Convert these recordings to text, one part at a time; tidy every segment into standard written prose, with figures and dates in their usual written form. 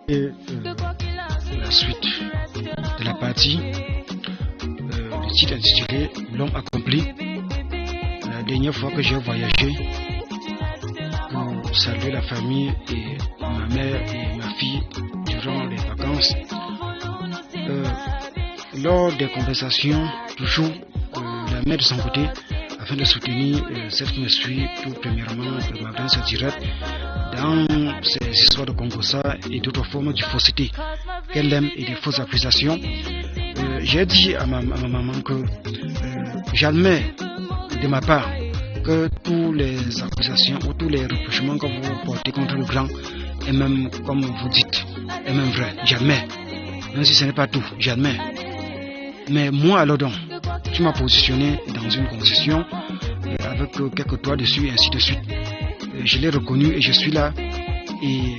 Et la suite de la partie, le titre intitulé L'homme accompli. La dernière fois que j'ai voyagé pour saluer la famille et ma mère et ma fille durant les vacances, lors des conversations, toujours la mère de son côté, afin de soutenir celle qui me suit, tout premièrement de ma grande sœur directe, dans ces histoires de Congossa et d'autres formes de fausseté qu'elle aime et des fausses accusations. J'ai dit à ma maman que j'admets de ma part que toutes les accusations ou tous les reprochements que vous portez contre le grand est même, comme vous dites, est même vrai. J'admets. Même si ce n'est pas tout, j'admets. Mais moi alors donc, tu m'as positionné dans une concession avec quelques toits dessus et ainsi de suite. Je l'ai reconnu et je suis là. Et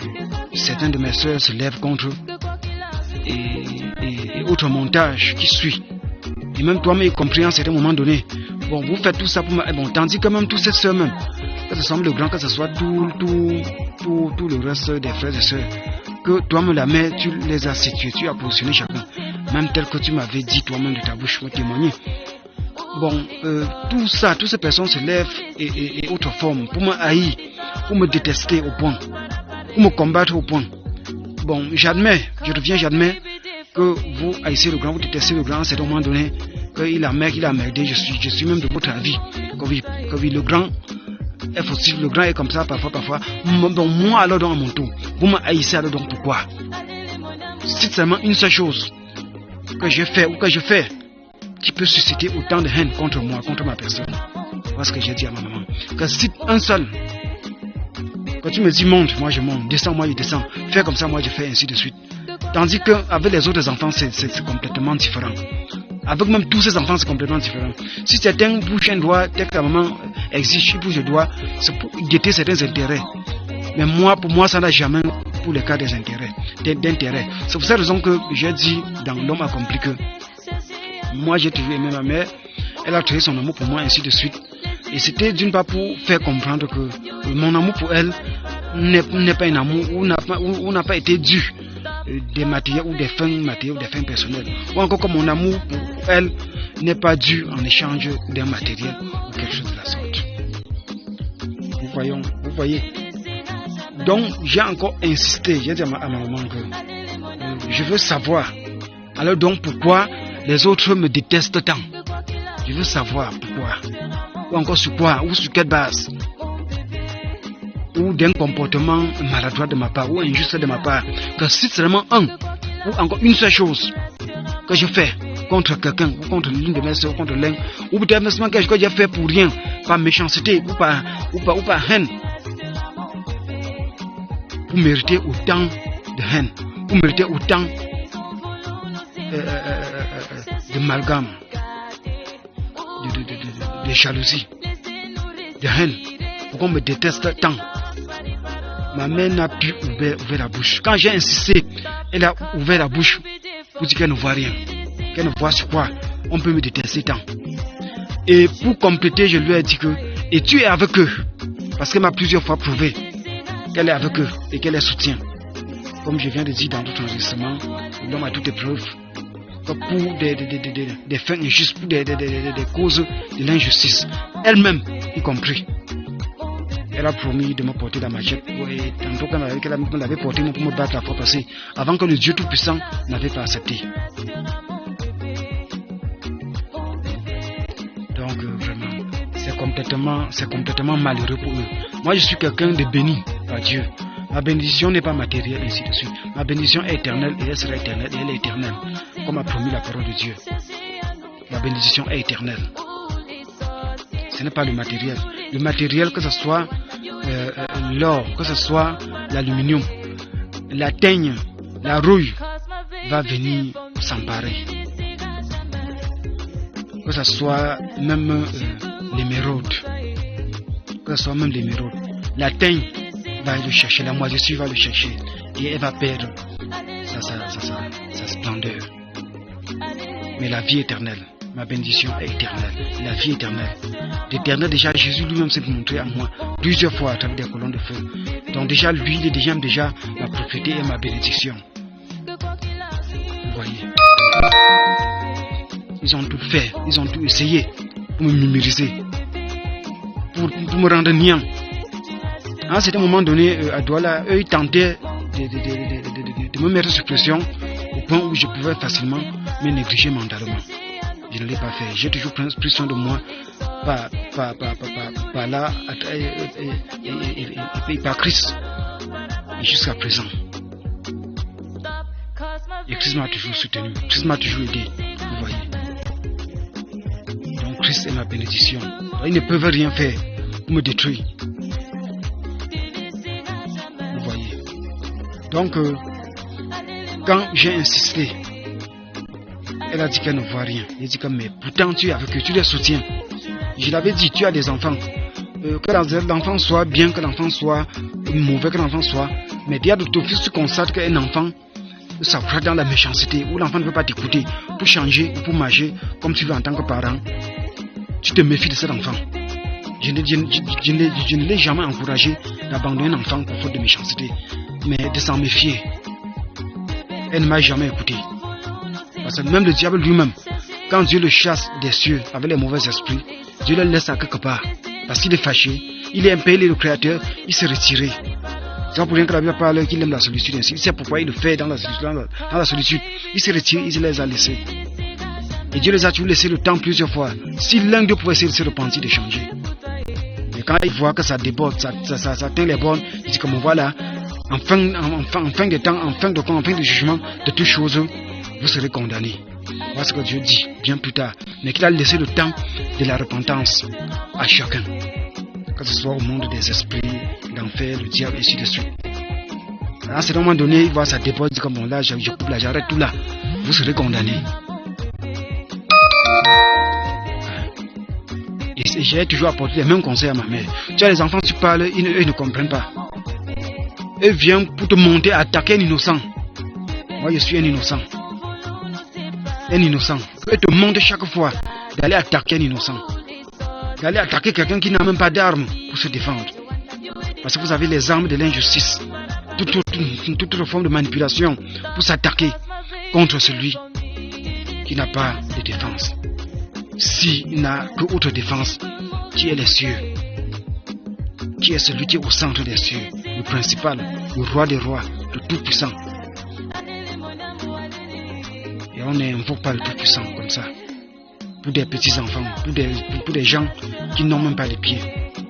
certains de mes soeurs se lèvent contre et autre montage qui suit. Et même toi, mais compris à un certain moment donné. Bon, vous faites tout ça pour moi. Bon, tandis que même tous ces soeurs même, que ce soit le grand, que ce soit tout le reste des frères et sœurs, que toi-même la mère, tu les as situés, tu as positionné chacun. Même tel que tu m'avais dit toi-même de ta bouche, me témoigner. Bon, tout ça, toutes ces personnes se lèvent et autre forme pour me haïr, pour me détester au point, pour me combattre au point. Bon, j'admets, j'admets que vous haïssez le grand, vous détestez le grand à un certain moment donné, qu'il a merdé, je suis même de votre avis, que oui, le grand est fautif, le grand est comme ça parfois. Bon, moi alors donc à mon tour, vous me haïssez alors donc pourquoi? C'est seulement une seule chose que j'ai fait ou que je fais qui peut susciter autant de haine contre moi, contre ma personne. Voilà ce que j'ai dit à ma maman. Que si un seul, quand tu me dis monte, moi je monte, descends, moi je descends, fais comme ça, moi je fais, ainsi de suite. Tandis qu'avec les autres enfants, c'est complètement différent. Avec même tous ces enfants, c'est complètement différent. Si certains bouchent un doigt, tel que la maman exige, il bouge le doigt, c'est pour guetter certains intérêts. Mais moi, pour moi, ça n'a jamais pour le cas des intérêts, d'intérêt. C'est pour cette raison que j'ai dit dans L'homme accompli que moi j'ai toujours aimé ma mère, elle a trouvé son amour pour moi, ainsi de suite. Et c'était d'une part pour faire comprendre que mon amour pour elle n'est pas un amour ou n'a pas été dû des matériels ou des fins matérielles ou des fins personnelles. Ou encore que mon amour pour elle n'est pas dû en échange d'un matériel ou quelque chose de la sorte. Vous voyez. Donc j'ai encore insisté, j'ai dit à ma maman que je veux savoir. Alors donc pourquoi les autres me détestent tant? Je veux savoir pourquoi. Ou encore sur quoi, ou sur quelle base. Ou d'un comportement maladroit de ma part, ou injuste de ma part. Que si seulement un, ou encore une seule chose que je fais contre quelqu'un, ou contre l'une de mes soeurs, ou contre l'un, ou peut-être même quelque chose que j'ai fait pour rien, par méchanceté, ou par haine, pour mériter autant de haine, pour mériter autant de malgame, de jalousie, de haine, pourquoi on me déteste tant. Ma mère n'a pu ouvrir la bouche. Quand j'ai insisté, elle a ouvert la bouche pour dire qu'elle ne voit rien, qu'elle ne voit sur quoi on peut me détester tant. Et pour compléter, je lui ai dit que, et tu es avec eux, parce qu'elle m'a plusieurs fois prouvé qu'elle est avec eux et qu'elle les soutient. Comme je viens de dire dans d'autres enregistrements, l'homme a toutes les preuves que pour des fins injustes, pour des causes de l'injustice, elle-même y compris. Elle a promis de me porter la machette. Et tantôt qu'elle m'avait porté pour me battre la fois passée, avant que le Dieu Tout-Puissant n'avait pas accepté. Donc vraiment, c'est complètement malheureux pour eux. Moi je suis quelqu'un de béni par Dieu. Ma bénédiction n'est pas matérielle, ainsi de suite. Ma bénédiction est éternelle et elle sera éternelle et elle est éternelle, comme a promis la parole de Dieu. Ma bénédiction est éternelle. Ce n'est pas le matériel. Le matériel, que ce soit l'or, que ce soit l'aluminium, la teigne, la rouille, va venir s'emparer. Que ce soit même l'émeraude, que ce soit même l'émeraude, la teigne va le chercher, la moisissure va le chercher et elle va perdre sa splendeur. Mais la vie éternelle ma bénédiction est éternelle, la vie éternelle. L'éternel, déjà, Jésus lui-même s'est montré à moi plusieurs fois à travers des colonnes de feu. Donc déjà, lui, il est déjà ma propriété et ma bénédiction. Vous voyez. Ils ont tout fait, ils ont tout essayé pour me numériser, pour me rendre niant. À un certain moment donné, à Douala, eux, ils tentaient de me mettre sous pression au point où je pouvais facilement me négliger mentalement. Je ne l'ai pas fait. J'ai toujours pris soin de moi par là et par Christ. Et jusqu'à présent. Et Christ m'a toujours soutenu. Christ m'a toujours aidé. Vous voyez. Donc Christ est ma bénédiction. Ils ne peuvent rien faire pour me détruire. Vous voyez. Donc, quand j'ai insisté, elle a dit qu'elle ne voit rien. Elle dit que mais pourtant tu es avec eux, tu les soutiens. Je l'avais dit, tu as des enfants. Que l'enfant soit bien, que l'enfant soit mauvais, que l'enfant soit. Mais déjà de ton fils, tu constates qu'un enfant s'accroît dans la méchanceté, où l'enfant ne veut pas t'écouter pour changer ou pour marcher comme tu veux en tant que parent. Tu te méfies de cet enfant. Je ne l'ai jamais encouragé d'abandonner un enfant pour faute de méchanceté, mais de s'en méfier. Elle ne m'a jamais écouté. Parce que même le diable lui-même, quand Dieu le chasse des cieux avec les mauvais esprits, Dieu le laisse à quelque part. Parce qu'il est fâché, il est impayé le Créateur, il s'est retiré. C'est pas pour rien que la Bible parle qu'il aime la solitude ainsi. Il sait pourquoi il le fait dans la solitude. Il s'est retiré, il les a laissés. Et Dieu les a toujours laissé le temps plusieurs fois. Si l'un d'eux pouvait se repentir de changer. Mais quand il voit que ça déborde, ça atteint les bornes, il dit comme voilà, en fin de temps, en fin de jugement de toutes choses, vous serez condamnés. Voilà ce que Dieu dit bien plus tard. Mais qu'il a laissé le temps de la repentance à chacun. Que ce soit au monde des esprits, l'enfer, le diable, et ainsi de suite. À un certain moment donné, il voit ça déborde, il dit comme bon là, je coupe là, j'arrête tout là. Vous serez condamnés. Et j'ai toujours apporté les mêmes conseils à ma mère. Tu as les enfants, tu parles, eux ne comprennent pas. Eux viennent pour te monter à attaquer un innocent. Moi, je suis un innocent. Un innocent. Eux te montent chaque fois d'aller attaquer un innocent. D'aller attaquer quelqu'un qui n'a même pas d'armes pour se défendre. Parce que vous avez les armes de l'injustice. Toute forme de manipulation pour s'attaquer contre celui qui n'a pas de défense. S'il n'a que autre défense, qui est les cieux, qui est celui qui est au centre des cieux, le principal, le roi des rois, le tout-puissant. Et on n'invoque pas le tout-puissant comme ça. Pour des petits enfants, pour des gens qui n'ont même pas les pieds.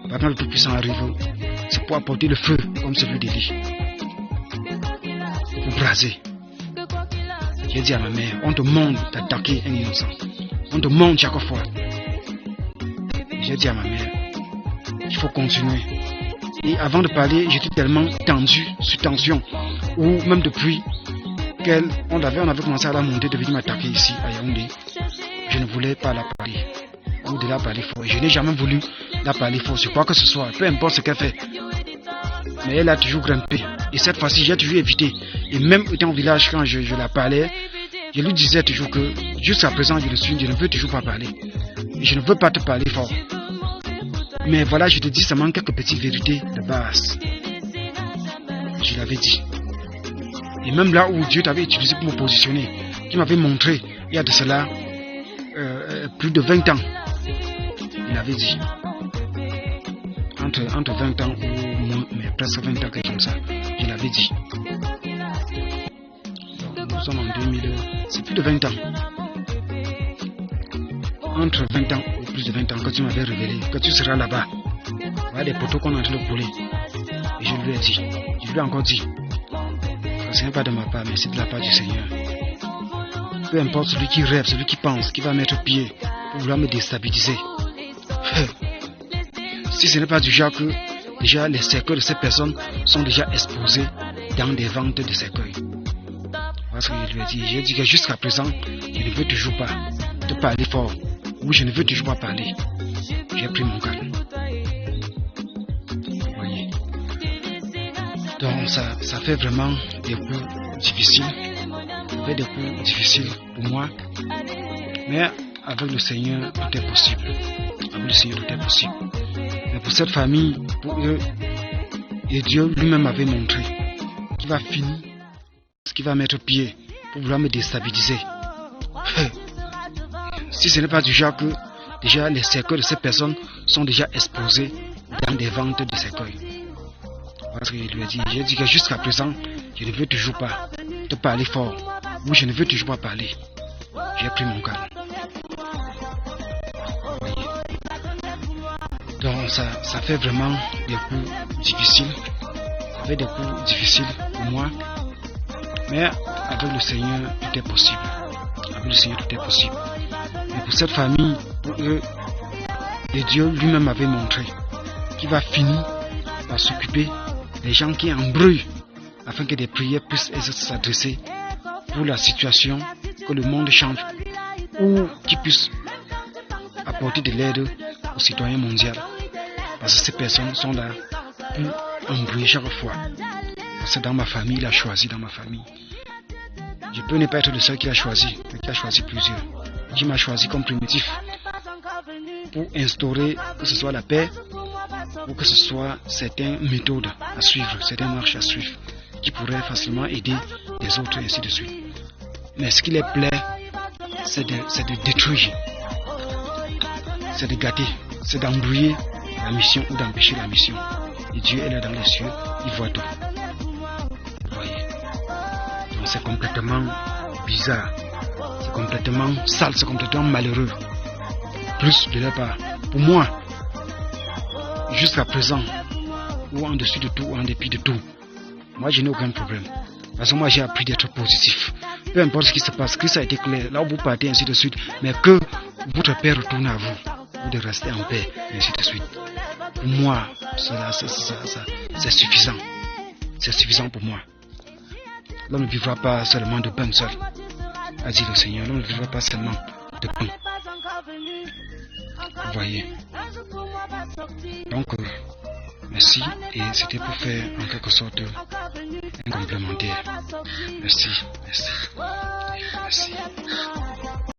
Quand le tout-puissant arrive, c'est pour apporter le feu comme celui d'Élie. Pour braser. J'ai dit à ma mère, on te demande d'attaquer un innocent. On te demande chaque fois. J'ai dit à ma mère, il faut continuer. Et avant de parler, j'étais tellement tendu, sous tension, ou même depuis on avait commencé à la monter, de venir m'attaquer ici à Yaoundé. Je ne voulais pas la parler, ou de la parler fort. Je n'ai jamais voulu la parler fort, sur quoi que ce soit, peu importe ce qu'elle fait. Mais elle a toujours grimpé. Et cette fois-ci, j'ai toujours évité. Et même étant au village, quand je la parlais, je lui disais toujours que jusqu'à présent, je ne veux toujours pas parler. Et je ne veux pas te parler fort. Mais voilà, je te dis seulement quelques petites vérités de base. Je l'avais dit. Et même là où Dieu t'avait utilisé pour me positionner, qui m'avait montré, il y a de cela plus de 20 ans, il avait dit. Entre 20 ans ou moins, mais presque 20 ans, quelque chose comme ça. Je l'avais dit. Donc, nous sommes en 2000, c'est plus de 20 ans. Entre 20 ans ou plus de 20 ans, que tu m'avais révélé, que tu seras là-bas. Voilà les poteaux qu'on est en train de couler. Et je lui ai dit, je lui ai encore dit, ce n'est pas de ma part, mais c'est de la part du Seigneur. Peu importe celui qui rêve, celui qui pense, qui va mettre pied pour vouloir me déstabiliser. Si ce n'est pas du genre que déjà les cercueils de ces personnes sont déjà exposés dans des ventes de cercueils. Parce que je lui ai dit, j'ai dit que jusqu'à présent, je ne veux toujours pas te parler fort. Oui, je ne veux toujours pas parler. J'ai pris mon calme. Vous voyez. Donc ça fait vraiment des coups difficiles. Ça fait des coups difficiles pour moi. Mais avec le Seigneur, tout est possible. Avec le Seigneur, tout est possible. Mais pour cette famille, pour eux, et Dieu lui-même avait montré qu'il va finir, qu'il va mettre pied pour vouloir me déstabiliser. Si ce n'est pas du genre que déjà les cercueils de ces personnes sont déjà exposés dans des ventes de cercueils. Voilà ce que je lui ai dit. J'ai dit que jusqu'à présent, je ne veux toujours pas te parler fort. Oui, je ne veux toujours pas parler. J'ai pris mon calme. Donc ça fait vraiment des coups difficiles. Ça fait des coups difficiles pour moi. Mais avec le Seigneur, tout est possible. Avec le Seigneur, tout est possible. Et pour cette famille, pour eux, et Dieu lui-même avait montré qu'il va finir par s'occuper des gens qui embrouillent afin que des prières puissent s'adresser pour la situation, que le monde change ou qu'ils puissent apporter de l'aide aux citoyens mondiaux. Parce que ces personnes sont là pour embrouiller chaque fois. C'est dans ma famille, il a choisi dans ma famille. Je peux ne pas être le seul qui a choisi, mais qui a choisi plusieurs. Qui m'a choisi comme primitif pour instaurer que ce soit la paix ou que ce soit certaines méthodes à suivre, certaines marches à suivre qui pourraient facilement aider les autres et ainsi de suite. Mais ce qui les plaît, c'est de détruire, c'est de gâter, c'est d'embrouiller la mission ou d'empêcher la mission. Et Dieu est là dans les cieux, il voit tout. Vous voyez. Donc c'est complètement bizarre, c'est complètement sale, c'est complètement malheureux. Plus de leur part. Pour moi, jusqu'à présent, ou en dessus de tout, ou en dépit de tout, moi je n'ai aucun problème. Parce que moi j'ai appris d'être positif. Peu importe ce qui se passe, Christ a été clair, là où vous partez, ainsi de suite, mais que votre Père retourne à vous, ou de rester en paix, ainsi de suite. Pour moi, c'est suffisant. C'est suffisant pour moi. L'homme ne vivra pas seulement de pain seul, a dit le Seigneur. L'homme ne vivra pas seulement de pain. Vous voyez. Donc, merci. Et c'était pour faire en quelque sorte un complémentaire. Merci. Merci. Merci.